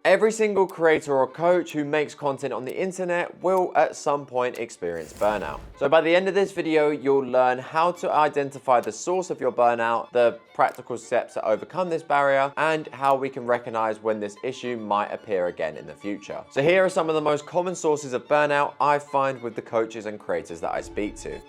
Every single creator or coach who makes content on the internet will at some point experience burnout. So by the end of this video, you'll learn how to identify the source of your burnout, the practical steps to overcome this barrier, and how we can recognize when this issue might appear again in the future. So here are some of the most common sources of burnout I find with the coaches and creators that I speak to.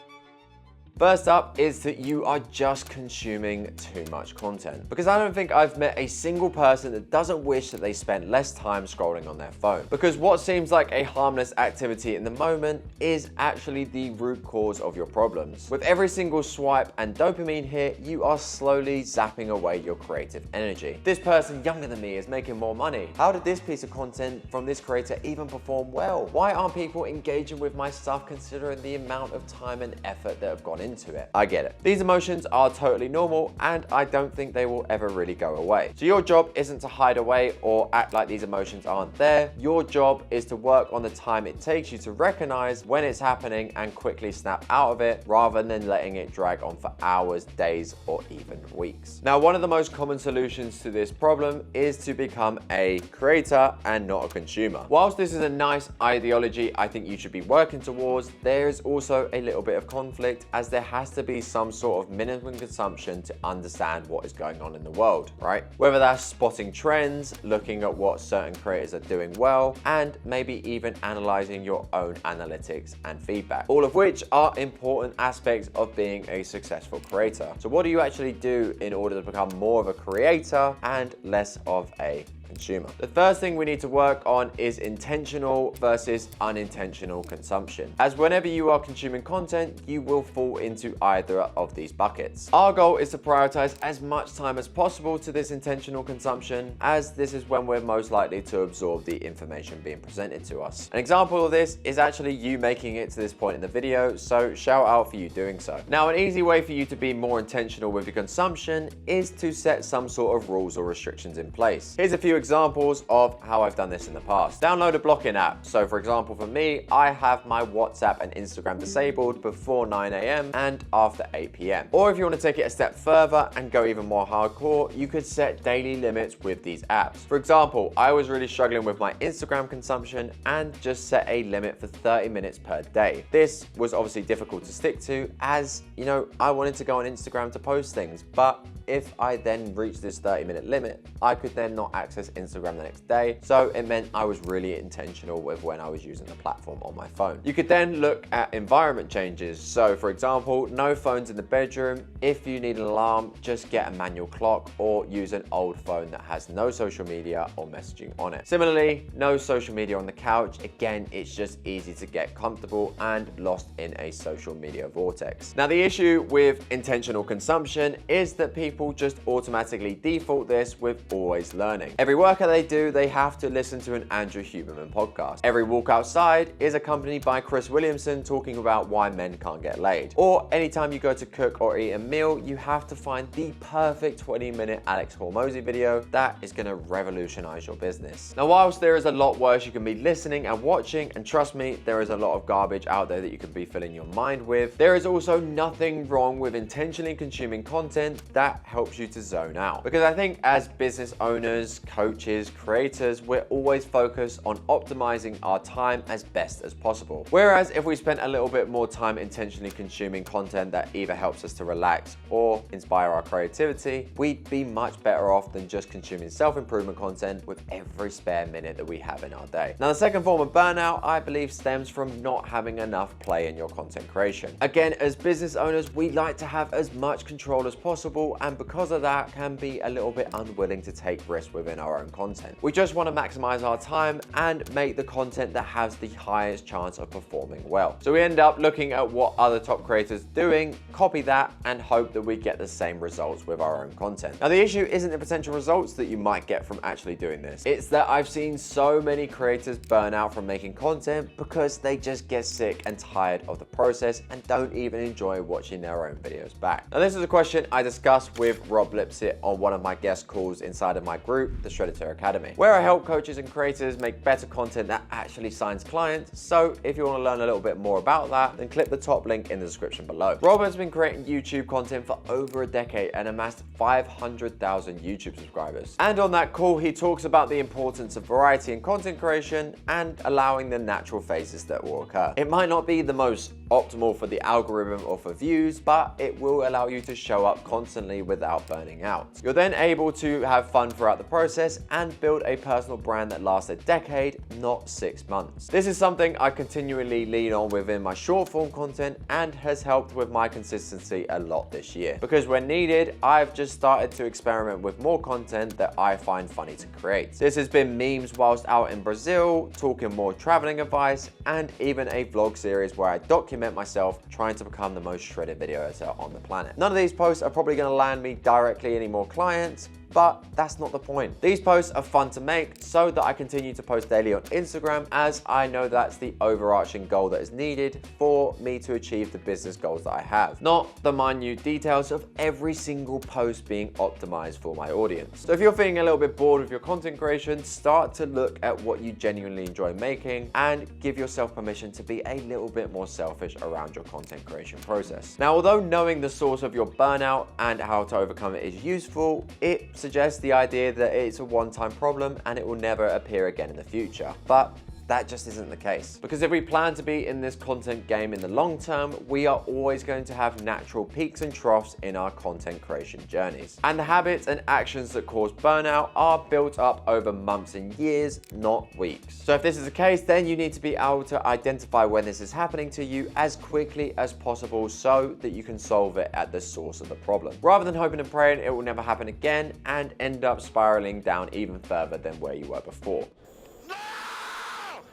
First up is that you are just consuming too much content. Because I don't think I've met a single person that doesn't wish that they spent less time scrolling on their phone. Because what seems like a harmless activity in the moment is actually the root cause of your problems. With every single swipe and dopamine hit, you are slowly zapping away your creative energy. This person younger than me is making more money. How did this piece of content from this creator even perform well? Why aren't people engaging with my stuff considering the amount of time and effort that have gone into it? I get it. These emotions are totally normal and I don't think they will ever really go away. So your job isn't to hide away or act like these emotions aren't there. Your job is to work on the time it takes you to recognize when it's happening and quickly snap out of it rather than letting it drag on for hours, days, or even weeks. Now, one of the most common solutions to this problem is to become a creator and not a consumer. Whilst this is a nice ideology I think you should be working towards, there's also a little bit of conflict as there has to be some sort of minimum consumption to understand what is going on in the world, right? Whether that's spotting trends, looking at what certain creators are doing well, and maybe even analyzing your own analytics and feedback, all of which are important aspects of being a successful creator. So what do you actually do in order to become more of a creator and less of a consumer? The first thing we need to work on is intentional versus unintentional consumption. As whenever you are consuming content, you will fall into either of these buckets. Our goal is to prioritize as much time as possible to this intentional consumption, as this is when we're most likely to absorb the information being presented to us. An example of this is actually you making it to this point in the video, so shout out for you doing so. Now, an easy way for you to be more intentional with your consumption is to set some sort of rules or restrictions in place. Here's a few examples of how I've done this in the past. Download a blocking app. So for example, for me, I have my WhatsApp and Instagram disabled before 9 a.m. and after 8 p.m. Or if you want to take it a step further and go even more hardcore, you could set daily limits with these apps. For example, I was really struggling with my Instagram consumption and just set a limit for 30 minutes per day. This was obviously difficult to stick to as, you know, I wanted to go on Instagram to post things, but if I then reached this 30-minute limit, I could then not access Instagram the next day. So it meant I was really intentional with when I was using the platform on my phone. You could then look at environment changes. So for example, no phones in the bedroom. If you need an alarm, just get a manual clock or use an old phone that has no social media or messaging on it. Similarly, no social media on the couch. Again, it's just easy to get comfortable and lost in a social media vortex. Now, the issue with intentional consumption is that people just automatically default this with always learning. Every workout they do, they have to listen to an Andrew Huberman podcast. Every walk outside is accompanied by Chris Williamson talking about why men can't get laid. Or anytime you go to cook or eat a meal, you have to find the perfect 20-minute Alex Hormozy video that is going to revolutionize your business. Now, whilst there is a lot worse you can be listening and watching, and trust me, there is a lot of garbage out there that you can be filling your mind with, there is also nothing wrong with intentionally consuming content that helps you to zone out. Because I think as business owners, coaches, creators, we're always focused on optimizing our time as best as possible. Whereas if we spent a little bit more time intentionally consuming content that either helps us to relax or inspire our creativity, we'd be much better off than just consuming self-improvement content with every spare minute that we have in our day. Now, the second form of burnout, I believe, stems from not having enough play in your content creation. Again, as business owners, we like to have as much control as possible, and because of that, can be a little bit unwilling to take risks within our own content. We just want to maximize our time and make the content that has the highest chance of performing well. So we end up looking at what other top creators are doing, copy that, and hope that we get the same results with our own content. Now, the issue isn't the potential results that you might get from actually doing this. It's that I've seen so many creators burn out from making content because they just get sick and tired of the process and don't even enjoy watching their own videos back. Now, this is a question I discussed with Rob Lipsett on one of my guest calls inside of my group, the Shredded Editor Academy, where I help coaches and creators make better content that actually signs clients. So if you want to learn a little bit more about that, then click the top link in the description below. Rob has been creating YouTube content for over a decade and amassed 500,000 YouTube subscribers. And on that call, he talks about the importance of variety in content creation and allowing the natural phases that will occur. It might not be the most optimal for the algorithm or for views, but it will allow you to show up constantly without burning out. You're then able to have fun throughout the process and build a personal brand that lasts a decade, not 6 months. This is something I continually lean on within my short form content and has helped with my consistency a lot this year. Because when needed, I've just started to experiment with more content that I find funny to create. This has been memes whilst out in Brazil, talking more traveling advice, and even a vlog series where I document myself trying to become the most shredded video editor on the planet. None of these posts are probably going to land me directly any more clients, but that's not the point. These posts are fun to make so that I continue to post daily on Instagram, as I know that's the overarching goal that is needed for me to achieve the business goals that I have, not the minute details of every single post being optimized for my audience. So if you're feeling a little bit bored with your content creation, start to look at what you genuinely enjoy making and give yourself permission to be a little bit more selfish around your content creation process. Now, although knowing the source of your burnout and how to overcome it is useful, it suggests the idea that it's a one-time problem and it will never appear again in the future. But that just isn't the case. Because if we plan to be in this content game in the long term, we are always going to have natural peaks and troughs in our content creation journeys. And the habits and actions that cause burnout are built up over months and years, not weeks. So if this is the case, then you need to be able to identify when this is happening to you as quickly as possible so that you can solve it at the source of the problem, rather than hoping and praying it will never happen again and end up spiraling down even further than where you were before.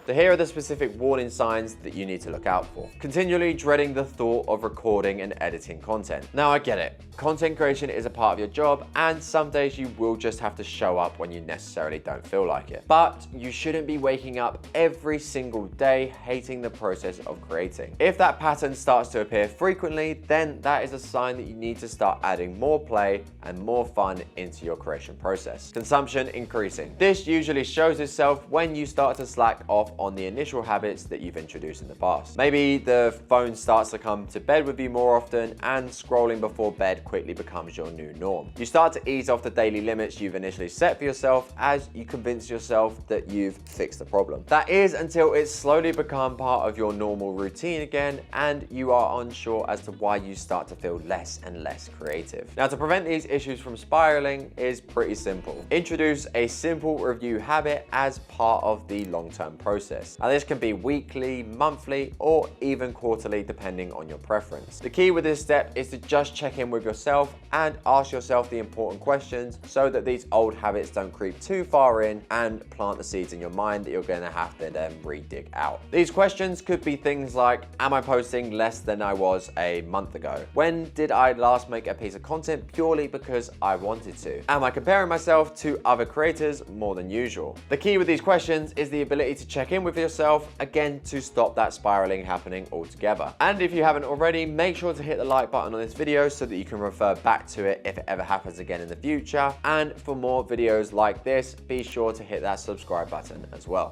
So here are the specific warning signs that you need to look out for. Continually dreading the thought of recording and editing content. Now I get it. Content creation is a part of your job, and some days you will just have to show up when you necessarily don't feel like it. But you shouldn't be waking up every single day hating the process of creating. If that pattern starts to appear frequently, then that is a sign that you need to start adding more play and more fun into your creation process. Consumption increasing. This usually shows itself when you start to slack off on the initial habits that you've introduced in the past. Maybe the phone starts to come to bed with you more often and scrolling before bed quickly becomes your new norm. You start to ease off the daily limits you've initially set for yourself as you convince yourself that you've fixed the problem. That is until it's slowly become part of your normal routine again and you are unsure as to why you start to feel less and less creative. Now, to prevent these issues from spiraling is pretty simple. Introduce a simple review habit as part of the long-term process. Now, this can be weekly, monthly, or even quarterly depending on your preference. The key with this step is to just check in with yourself and ask yourself the important questions so that these old habits don't creep too far in and plant the seeds in your mind that you're going to have to then re-dig out. These questions could be things like, am I posting less than I was a month ago? When did I last make a piece of content purely because I wanted to? Am I comparing myself to other creators more than usual? The key with these questions is the ability to check in with yourself, again, to stop that spiraling happening altogether. And if you haven't already, make sure to hit the like button on this video so that you can refer back to it if it ever happens again in the future. And for more videos like this, be sure to hit that subscribe button as well.